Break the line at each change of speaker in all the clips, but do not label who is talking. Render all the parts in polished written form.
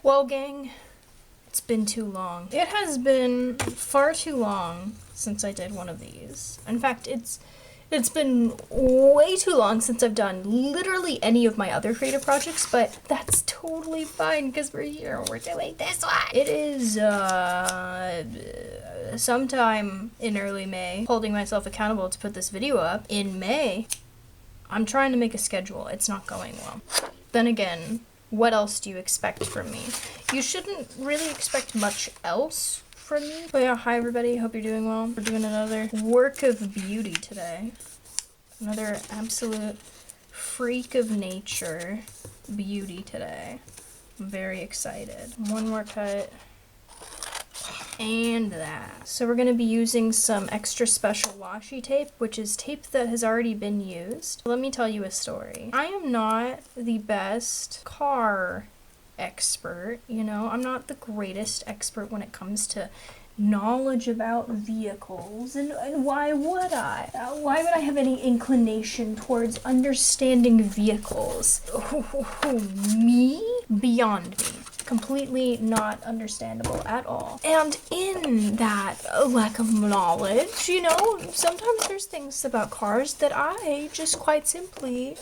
Well, gang, it's been too long. It has been far too long since I did one of these. In fact, it's been way too long since I've done literally any of my other creative projects, but that's totally fine because we're here. We're doing this one. It is sometime in early May, holding myself accountable to put this video up in May. I'm trying to make a schedule. It's not going well. Then again, what else do you expect from me? You shouldn't really expect much else from me. But yeah, hi everybody, hope you're doing well. We're doing another work of beauty today. Another absolute freak of nature beauty today. I'm very excited. One more cut. And that. So we're going to be using some extra special washi tape, which is tape that has already been used. Let me tell you a story. I am not the best car expert, you know, I'm not the greatest expert when it comes to knowledge about vehicles, and why would I? Why would I have any inclination towards understanding vehicles? Me? Beyond me. Completely not understandable at all. And in that lack of knowledge, you know, sometimes there's things about cars that I just quite simply,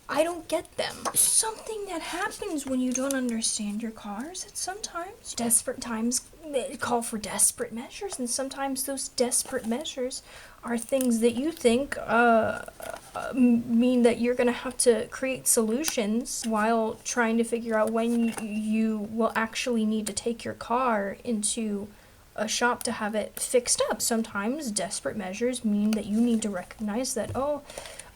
I don't get them. Something that happens when you don't understand your cars, it's sometimes desperate times call for desperate measures, and sometimes those desperate measures are things that you think mean that you're gonna have to create solutions while trying to figure out when you will actually need to take your car into a shop to have it fixed up. Sometimes desperate measures mean that you need to recognize that, oh,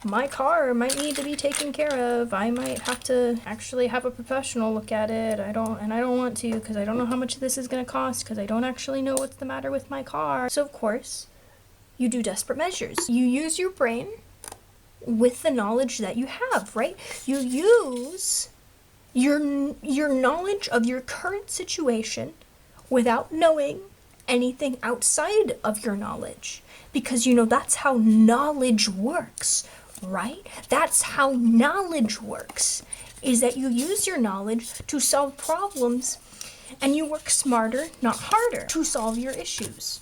my car might need to be taken care of. I might have to actually have a professional look at it. I don't want to because I don't know how much this is going to cost because I don't actually know what's the matter with my car. So of course, you do desperate measures. You use your brain with the knowledge that you have, right? You use your knowledge of your current situation without knowing anything outside of your knowledge, because you know that's how knowledge works. Right? That's how knowledge works, is that you use your knowledge to solve problems and you work smarter, not harder, to solve your issues.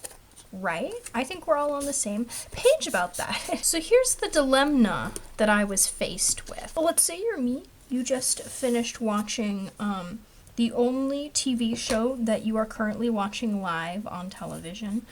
Right? I think we're all on the same page about that. So here's the dilemma that I was faced with. Well, let's say you're me. You just finished watching the only TV show that you are currently watching live on television.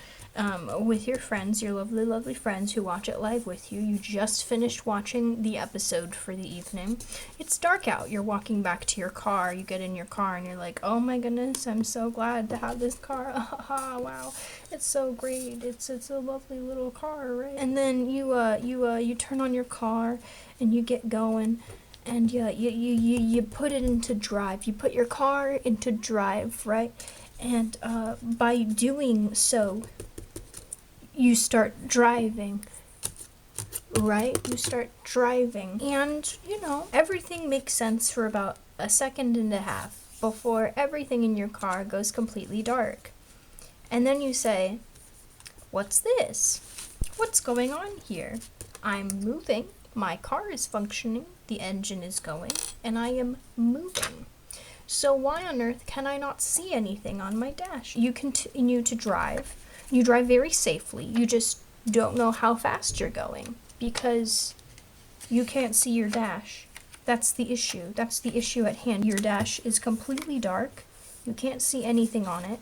With your friends, your lovely, lovely friends who watch it live with you. You just finished watching the episode for the evening. It's dark out. You're walking back to your car. You get in your car and you're like, oh my goodness, I'm so glad to have this car. Wow, it's so great. It's a lovely little car, right? And then you turn on your car and you get going. And you put it into drive. You put your car into drive, right? And by doing so, you start driving, right? You start driving. And, you know, everything makes sense for about a second and a half before everything in your car goes completely dark. And then you say, what's this? What's going on here? I'm moving. My car is functioning. The engine is going. And I am moving. So why on earth can I not see anything on my dash? You continue to drive. You drive very safely. You just don't know how fast you're going because you can't see your dash. That's the issue. That's the issue at hand. Your dash is completely dark. You can't see anything on it.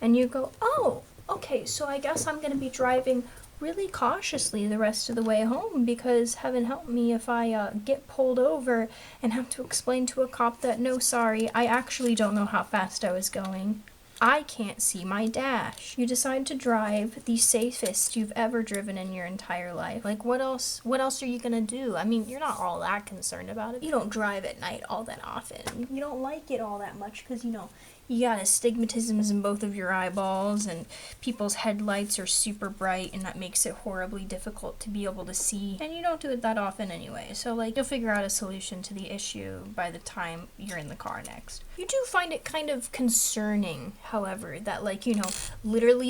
And you go, oh, okay, so I guess I'm going to be driving really cautiously the rest of the way home because heaven help me if I get pulled over and have to explain to a cop that, no, sorry, I actually don't know how fast I was going. I can't see my dash. You decide to drive the safest you've ever driven in your entire life. Like, what else are you gonna do? I mean, you're not all that concerned about it. You don't drive at night all that often. You don't like it all that much because, you know, you got astigmatisms in both of your eyeballs and people's headlights are super bright and that makes it horribly difficult to be able to see. And you don't do it that often anyway. So, like, you'll figure out a solution to the issue by the time you're in the car next. You do find it kind of concerning, however, that, like, you know, literally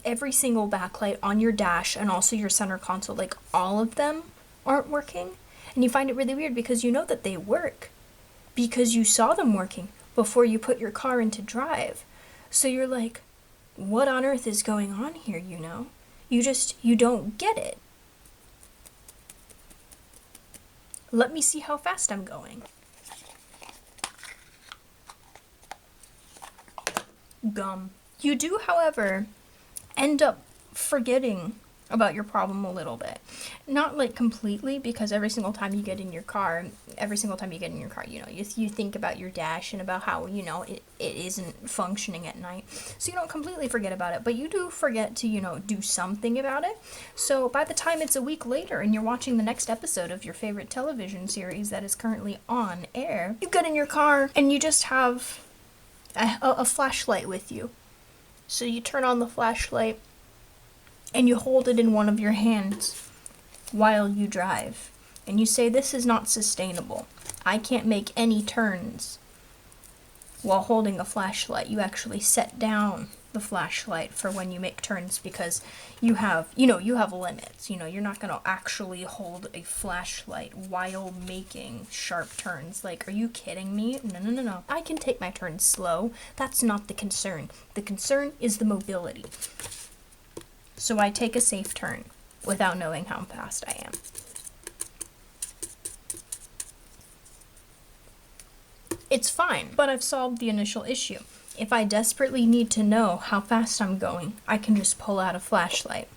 every single backlight on your dash and also your center console, like, all of them aren't working. And you find it really weird because you know that they work. because you saw them working before you put your car into drive. So you're like, what on earth is going on here, you know? You don't get it. Let me see how fast I'm going. Gum. You do, however, end up forgetting about your problem a little bit. Not like completely, because every single time you get in your car, you know, you think about your dash and about how, you know, it isn't functioning at night. So you don't completely forget about it, but you do forget to, you know, do something about it. So by the time it's a week later and you're watching the next episode of your favorite television series that is currently on air, you get in your car and you just have a flashlight with you. So you turn on the flashlight and you hold it in one of your hands while you drive. And you say, this is not sustainable. I can't make any turns while holding a flashlight. You actually set down the flashlight for when you make turns because you have limits. You know, you're not going to actually hold a flashlight while making sharp turns. Like, are you kidding me? No. I can take my turns slow. That's not the concern. The concern is the mobility. So I take a safe turn without knowing how fast I am. It's fine, but I've solved the initial issue. If I desperately need to know how fast I'm going, I can just pull out a flashlight.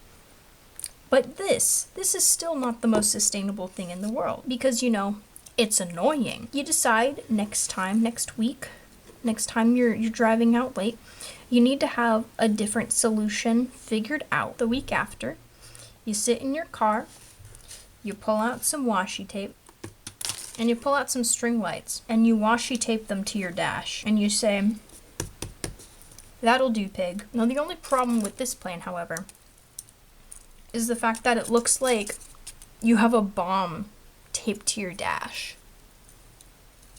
But this is still not the most sustainable thing in the world because, you know, it's annoying. You decide next week, next time you're driving out late, you need to have a different solution figured out the week after. You sit in your car, you pull out some washi tape, and you pull out some string lights, and you washi tape them to your dash, and you say, that'll do, pig. Now, the only problem with this plan, however, is the fact that it looks like you have a bomb taped to your dash.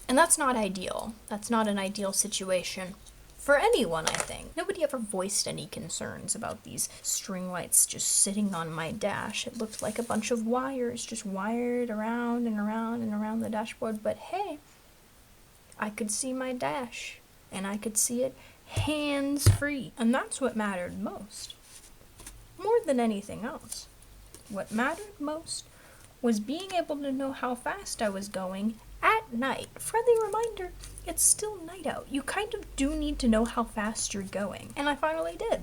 And that's not ideal. That's not an ideal situation for anyone, I think. Nobody ever voiced any concerns about these string lights just sitting on my dash. It looked like a bunch of wires just wired around and around and around the dashboard. But hey, I could see my dash, and I could see it hands-free. And that's what mattered most. More than anything else. What mattered most was being able to know how fast I was going at night. Friendly reminder, it's still night out. You kind of do need to know how fast you're going. And I finally did.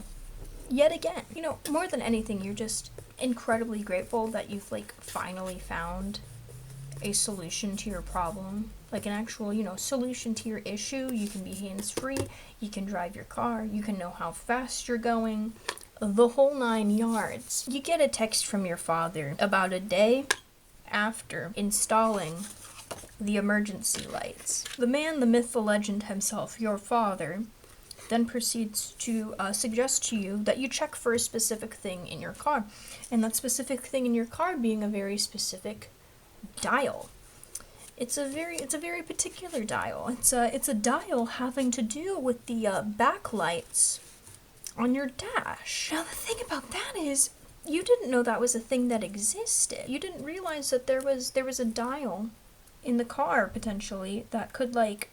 Yet again. You know, more than anything, you're just incredibly grateful that you've, like, finally found a solution to your problem. Like an actual, you know, solution to your issue. You can be hands-free. You can drive your car. You can know how fast you're going. The whole 9 yards. You get a text from your father about a day after installing the emergency lights. The man, the myth, the legend himself, your father, then proceeds to suggest to you that you check for a specific thing in your car. And that specific thing in your car being a very specific dial. It's a very particular dial. It's a dial having to do with the backlights on your dash. Now the thing about that is, you didn't know that was a thing that existed. You didn't realize that there was a dial in the car potentially that could, like,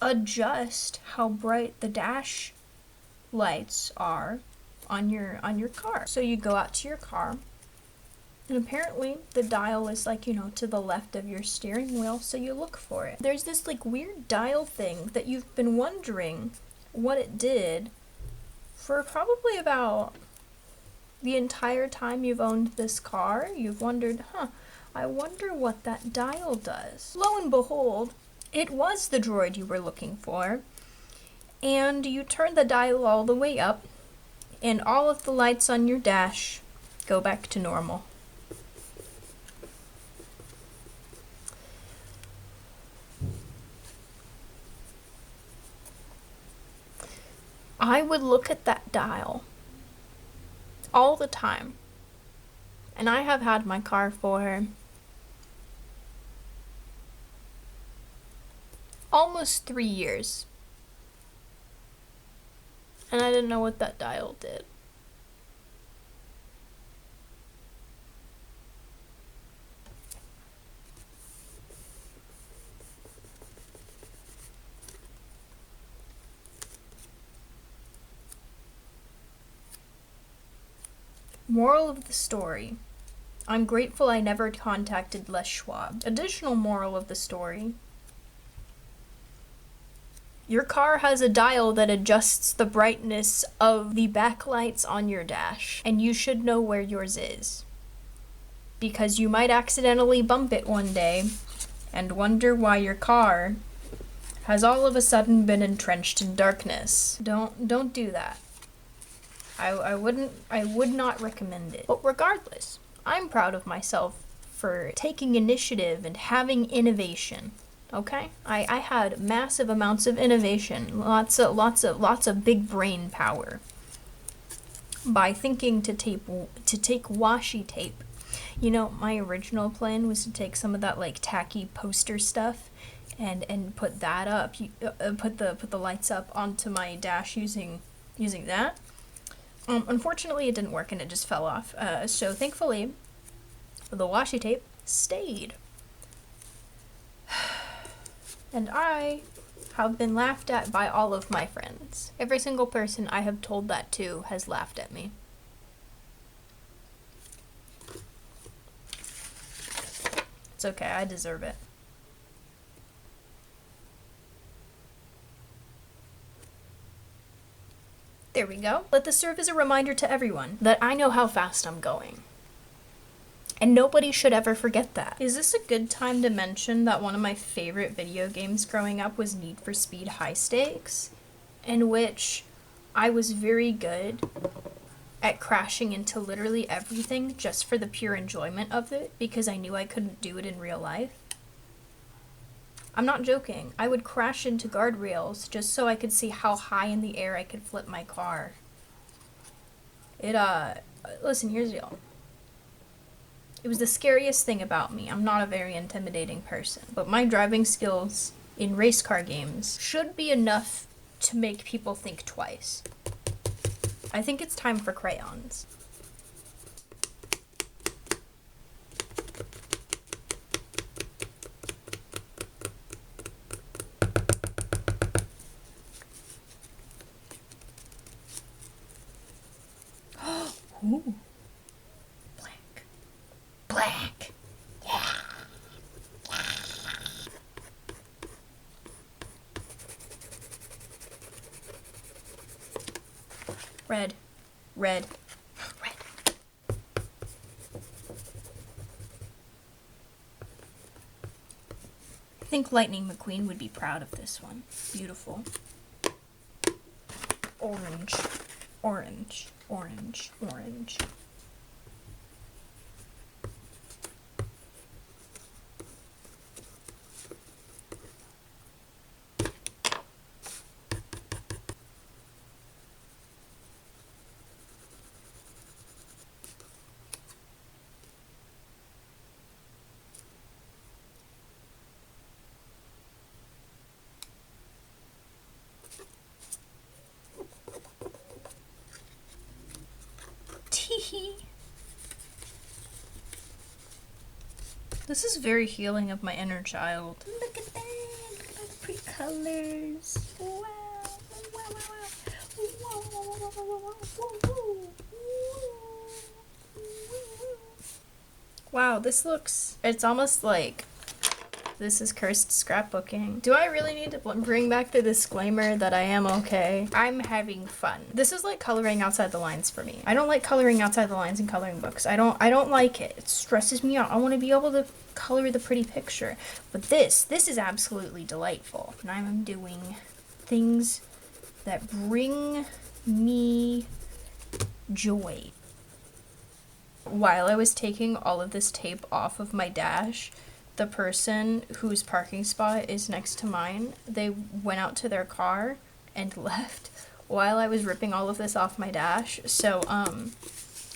adjust how bright the dash lights are on your car. So you go out to your car, and apparently the dial is, like, you know, to the left of your steering wheel, so you look for it. There's this, like, weird dial thing that you've been wondering what it did for probably about the entire time you've owned this car. You've wondered, I wonder what that dial does. Lo and behold, it was the droid you were looking for. And you turn the dial all the way up, and all of the lights on your dash go back to normal. I would look at that dial all the time. And I have had my car for almost 3 years. And I didn't know what that dial did. Moral of the story. I'm grateful I never contacted Les Schwab. Additional moral of the story. Your car has a dial that adjusts the brightness of the backlights on your dash, and you should know where yours is. Because you might accidentally bump it one day and wonder why your car has all of a sudden been entrenched in darkness. Don't do that. I would not recommend it. But regardless, I'm proud of myself for taking initiative and having innovation. Okay? I had massive amounts of innovation, lots of big brain power by thinking to take washi tape. You know, my original plan was to take some of that like tacky poster stuff and put that up, put the lights up onto my dash using that. Unfortunately, it didn't work and it just fell off. So thankfully, the washi tape stayed. And I have been laughed at by all of my friends. Every single person I have told that to has laughed at me. It's okay, I deserve it. There we go. Let this serve as a reminder to everyone that I know how fast I'm going. And nobody should ever forget that. Is this a good time to mention that one of my favorite video games growing up was Need for Speed High Stakes, in which I was very good at crashing into literally everything just for the pure enjoyment of it, because I knew I couldn't do it in real life. I'm not joking. I would crash into guardrails just so I could see how high in the air I could flip my car. Listen, here's the deal. It was the scariest thing about me. I'm not a very intimidating person, but my driving skills in race car games should be enough to make people think twice. I think it's time for crayons. Ooh. Black. Yeah. Red. I think Lightning McQueen would be proud of this one. Beautiful. Orange. This is very healing of my inner child. Look at that! Look at all the pretty colors. Wow! Wow, this looks... It's almost like this is cursed scrapbooking. Do I really need to bring back the disclaimer that I am okay? I'm having fun. This is like coloring outside the lines for me. I don't like coloring outside the lines in coloring books. I don't like it. It stresses me out. I want to be able to color the pretty picture. But this is absolutely delightful. And I'm doing things that bring me joy. While I was taking all of this tape off of my dash, the person whose parking spot is next to mine, they went out to their car and left while I was ripping all of this off my dash. So,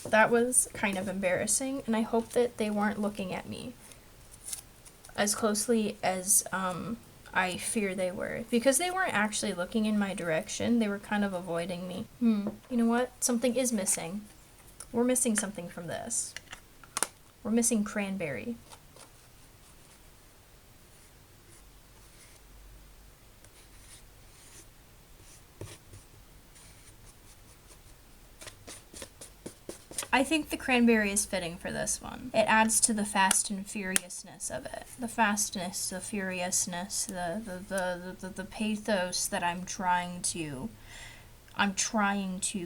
that was kind of embarrassing, and I hope that they weren't looking at me as closely as, I fear they were. Because they weren't actually looking in my direction, they were kind of avoiding me. You know what? Something is missing. We're missing something from this. We're missing cranberry. I think the cranberry is fitting for this one. It adds to the fast and furiousness of it. The fastness, the furiousness, the pathos that I'm trying to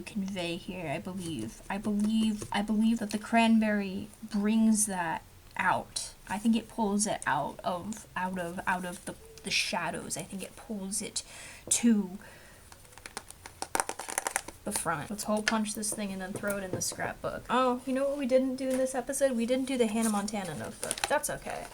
convey here. I believe that the cranberry brings that out. I think it pulls it out of the shadows. I think it pulls it to the front. Let's hole punch this thing and then throw it in the scrapbook. Oh, you know what we didn't do in this episode? We didn't do the Hannah Montana notebook. That's okay.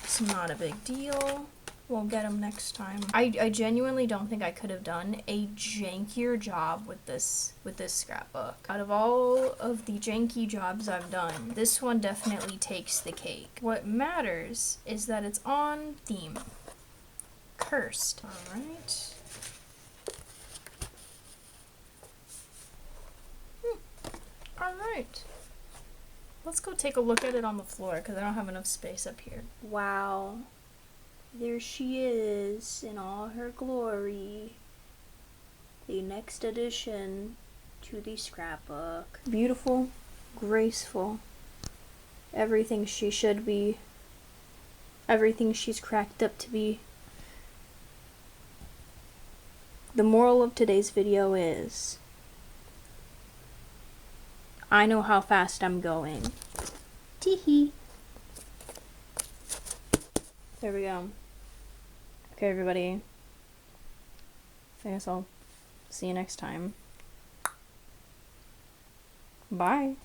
It's not a big deal. We'll get them next time. I genuinely don't think I could have done a jankier job with this scrapbook. Out of all of the janky jobs I've done, this one definitely takes the cake. What matters is that it's on theme. Cursed. Alright. Alright. Let's go take a look at it on the floor because I don't have enough space up here. Wow. There she is in all her glory. The next addition to the scrapbook. Beautiful, graceful, everything she should be, everything she's cracked up to be. The moral of today's video is, I know how fast I'm going. Teehee. There we go. Okay, everybody. I guess I'll see you next time. Bye.